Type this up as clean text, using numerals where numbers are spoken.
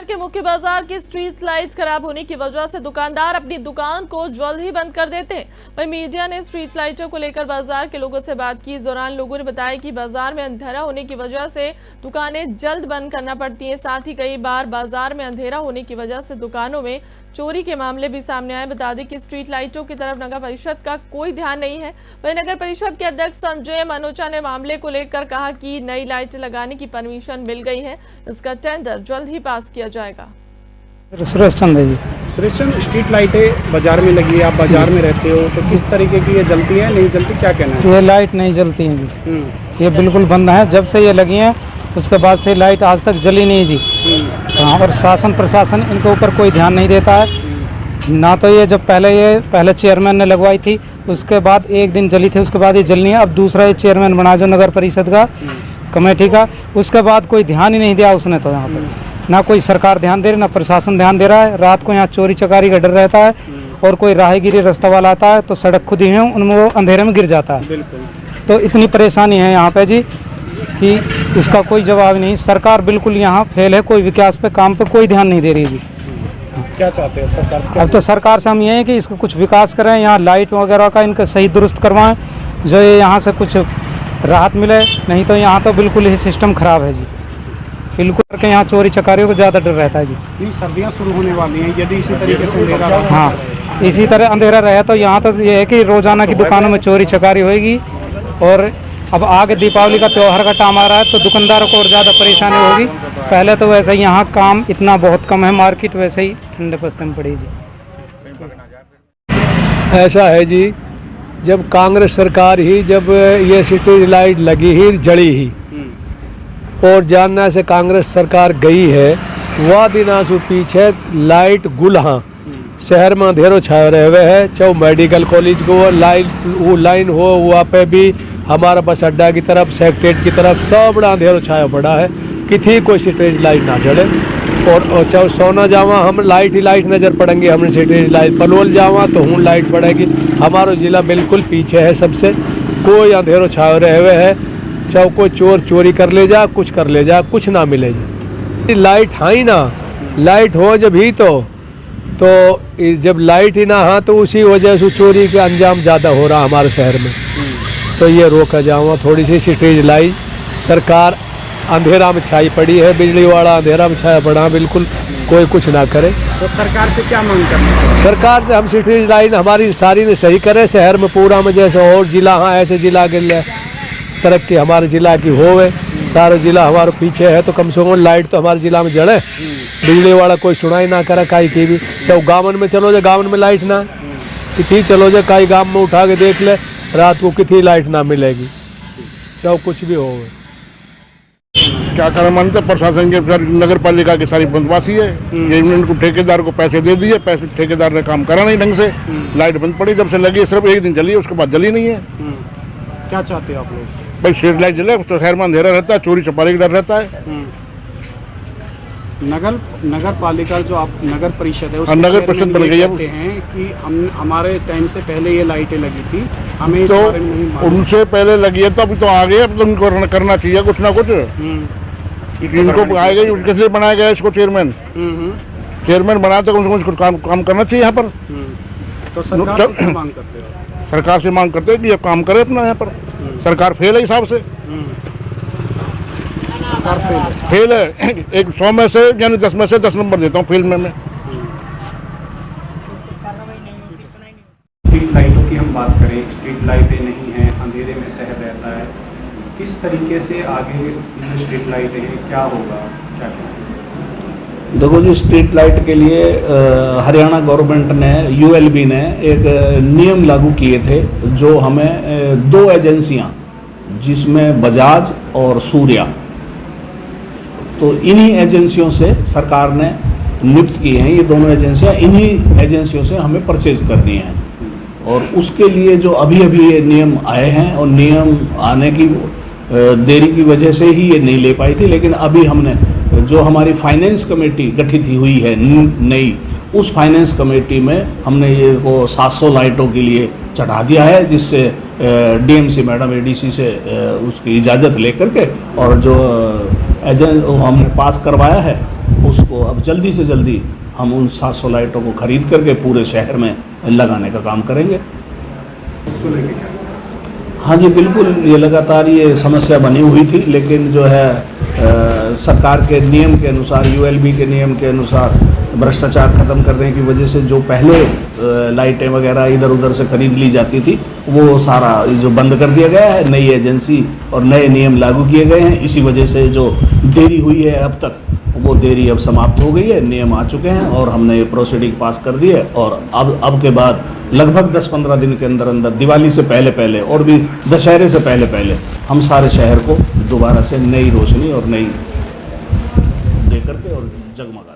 के मुख्य बाजार की स्ट्रीट लाइट्स खराब होने की वजह से दुकानदार अपनी दुकान को जल्द ही बंद कर देते हैं। वहीं मीडिया ने स्ट्रीट लाइटों को लेकर बाजार के लोगों से बात की। इस दौरान लोगों ने बताया कि बाजार में अंधेरा होने की वजह से दुकानें जल्द बंद करना पड़ती हैं। साथ ही कई बार बाजार में अंधेरा होने की वजह से दुकानों में चोरी के मामले भी सामने आए। बता दें कि स्ट्रीट लाइटों की तरफ नगर परिषद का कोई ध्यान नहीं है। वहीं नगर परिषद के अध्यक्ष संजय मनोचा ने मामले को लेकर कहा कि नई लाइट लगाने की परमिशन मिल गई है, इसका टेंडर जल्द ही पास किया जाएगा। सुरेश चंद जी। सुरेश चंद, स्ट्रीट लाइटें बाजार में लगी है, आप बाजार में रहते हो, तो किस तरीके की ये जलती है, नहीं जलती, क्या कहना है? ये लाइट नहीं जलती है जी, ये बिल्कुल बंद है। जब से ये लगी है उसके बाद से लाइट आज तक जली नहीं जी। हाँ, और शासन प्रशासन इनके ऊपर कोई ध्यान नहीं देता है ना। तो ये जब पहले चेयरमैन ने लगवाई थी, उसके बाद एक दिन जली थी, उसके बाद ये जलनी है। अब दूसरा ये चेयरमैन बना जो नगर परिषद का कमेटी का, उसके बाद कोई ध्यान ही नहीं दिया उसने। तो यहाँ पर ना कोई सरकार ध्यान दे रही, ना प्रशासन ध्यान दे रहा है। रात को यहाँ चोरी चकारी का डर रहता है और कोई राहगीरी रास्ता वाला आता है तो सड़क खुद ही है, उनमें वो अंधेरे में गिर जाता है। बिल्कुल। तो इतनी परेशानी है यहाँ पे जी कि इसका कोई जवाब नहीं। सरकार बिल्कुल यहाँ फेल है, कोई विकास पे काम पे कोई ध्यान नहीं दे रही जी। क्या चाहते हैं सरकार से? अब तो सरकार से हम ये है कि इसको कुछ विकास करें, यहाँ लाइट वगैरह का इनका सही दुरुस्त करवाएं, जो ये यहाँ से कुछ राहत मिले। नहीं तो यहाँ तो बिल्कुल ही सिस्टम खराब है जी, बिल्कुल करके यहाँ चोरी चकारियों को ज़्यादा डर रहता है जी। नहीं, सर्दियाँ शुरू होने वाली हैं, यदि इसी तरीके से अंधेरा रहा, हाँ इसी तरह अंधेरा रहे तो यहाँ तो ये है कि रोज़ाना की दुकानों में चोरी चकारी होगी। और अब आगे दीपावली का त्यौहार का टाइम आ रहा है तो दुकानदारों को और ज़्यादा परेशानी होगी। पहले तो वैसे ही यहाँ काम इतना बहुत कम है, मार्केट वैसे ही ठंडे पस्ते में पड़ी जी। ऐसा है जी, जब कांग्रेस सरकार ही जब ये स्ट्रीट लाइट लगी ही जड़ी ही और जानना से कांग्रेस सरकार गई है, वह दिना से पीछे लाइट गुलहा शहर में अंधेरों छाए रहे हुए है। चाहे मेडिकल कॉलेज को वो लाइन हो, वहाँ पे भी हमारा बस अड्डा की तरफ, सेक्रेटरीट की तरफ सब बड़ा अंधेरों छाया पड़ा है। किसी कोई स्ट्रीट लाइट ना जड़े। और चाहे सोना जावा हम लाइट ही लाइट नज़र पड़ेंगे, हमने स्ट्रीट लाइट पलवल जावा तो हूँ लाइट पड़ेगी। हमारा ज़िला बिल्कुल पीछे है सबसे, कोई अंधेरों छाए रहे हुए है। चाहे कोई चोर चोरी कर ले जा, कुछ कर ले जा, कुछ ना मिले जा। लाइट हाँ ही ना, लाइट हो जब ही तो जब लाइट ही ना हाँ तो उसी वजह से चोरी के अंजाम ज़्यादा हो रहा हमारे शहर में। तो ये रोका जाऊँगा थोड़ी सी स्ट्रीट लाइट। सरकार अंधेरा में छाई पड़ी है, बिजली वाला अंधेरा में छाया पड़ा, बिल्कुल कोई कुछ ना करे। तो सरकार से क्या मांग करना है? सरकार से हम स्ट्रीट लाइट हमारी सारी ने सही करे, शहर में पूरा में जैसे और जिला हाँ ऐसे जिला के तरक्की हमारे जिला की होवे। सारा जिला हमारे पीछे है तो कम से कम लाइट तो हमारे जिला में जड़े। बिजली वाला कोई सुनाई ना करे काई की भी। चाहे गाँव में चलो जाए, गाँव में लाइट ना कितनी चलो जाए, कई गाँव में उठा के देख ले रात को कितनी लाइट ना मिलेगी, चाहे कुछ भी हो। क्या करना मानते प्रशासन के, नगर पालिका की सारी बंदवासी है। ये इनको ठेकेदार को पैसे दे दिए, पैसे ठेकेदार ने काम करा नहीं ढंग से। लाइट बंद पड़ी, जब से लगी सिर्फ एक दिन जली है, उसके बाद जली नहीं है। क्या चाहते हो आप लोग? भाई स्ट्रीट लाइट जले तो शहर में अंधेरा रहता है, चोरी चपारी का डर रहता है। नगर पालिका जो आप नगर परिषद है, नगर परिषद बन गई है हैं कि हमारे टाइम से पहले ये लाइटें लगी थी, हमें इस तो बारे में नहीं मालूम। उनसे पहले लगी है तो अभी तो आ गए, अब तो उनको करना चाहिए कुछ ना कुछ। इनको आएगा, किस लिए बनाया गया इसको चेयरमैन? चेयरमैन बनाया तो कम से कम काम करना चाहिए यहाँ पर। तो सरकार से क्या मांग करते हो? सरकार से मांग करते हैं कि ये काम करे अपना यहाँ पर। सरकार फेल है हिसाब से, फेल है। एक 100 में से यानी 10 में से 10 नंबर देता हूँ फेल में मैं। स्ट्रीट लाइटों की हम बात करें, स्ट्रीट लाइटें नहीं हैं, अंधेरे में शहर रहता है, किस तरीके से आगे जो स्ट्रीट लाइटें हैं क्या होगा, क्या कहेंगे? देखो जी, स्ट्रीट लाइट के लिए हरियाणा गवर्नमेंट ने, यूएलबी ने एक नियम लागू किए थे, जो हमें 2 एजेंसियां जिसमें बजाज और सूर्या, तो इन्हीं एजेंसियों से सरकार ने नियुक्त की हैं। ये दोनों एजेंसियां, इन्हीं एजेंसियों से हमें परचेज करनी है। और उसके लिए जो अभी ये नियम आए हैं, और नियम आने की देरी की वजह से ही ये नहीं ले पाई थी, लेकिन अभी हमने जो हमारी फाइनेंस कमेटी गठित हुई है नई, उस फाइनेंस कमेटी में हमने ये को 700 लाइटों के लिए चढ़ा दिया है, जिससे डीएमसी मैडम एडीसी से उसकी इजाज़त लेकर के और जो एजेंट हमने पास करवाया है उसको अब जल्दी से जल्दी हम उन 700 लाइटों को खरीद करके पूरे शहर में लगाने का काम करेंगे। उसको लेके क्या? हाँ जी बिल्कुल, ये लगातार ये समस्या बनी हुई थी, लेकिन जो है सरकार के नियम के अनुसार, यूएलबी के नियम के अनुसार भ्रष्टाचार खत्म करने की वजह से जो पहले लाइटें वगैरह इधर उधर से खरीद ली जाती थी वो सारा जो बंद कर दिया गया है। नई एजेंसी और नए नियम लागू किए गए हैं। इसी वजह से जो देरी हुई है अब तक, वो देरी अब समाप्त हो गई है। नियम आ चुके हैं और हमने ये प्रोसीडिंग पास कर दी है और अब के बाद लगभग 10-15 दिन के अंदर अंदर, दिवाली से पहले पहले और भी दशहरे से पहले पहले, हम सारे शहर को दोबारा से नई रोशनी और नई दे करके और जगमग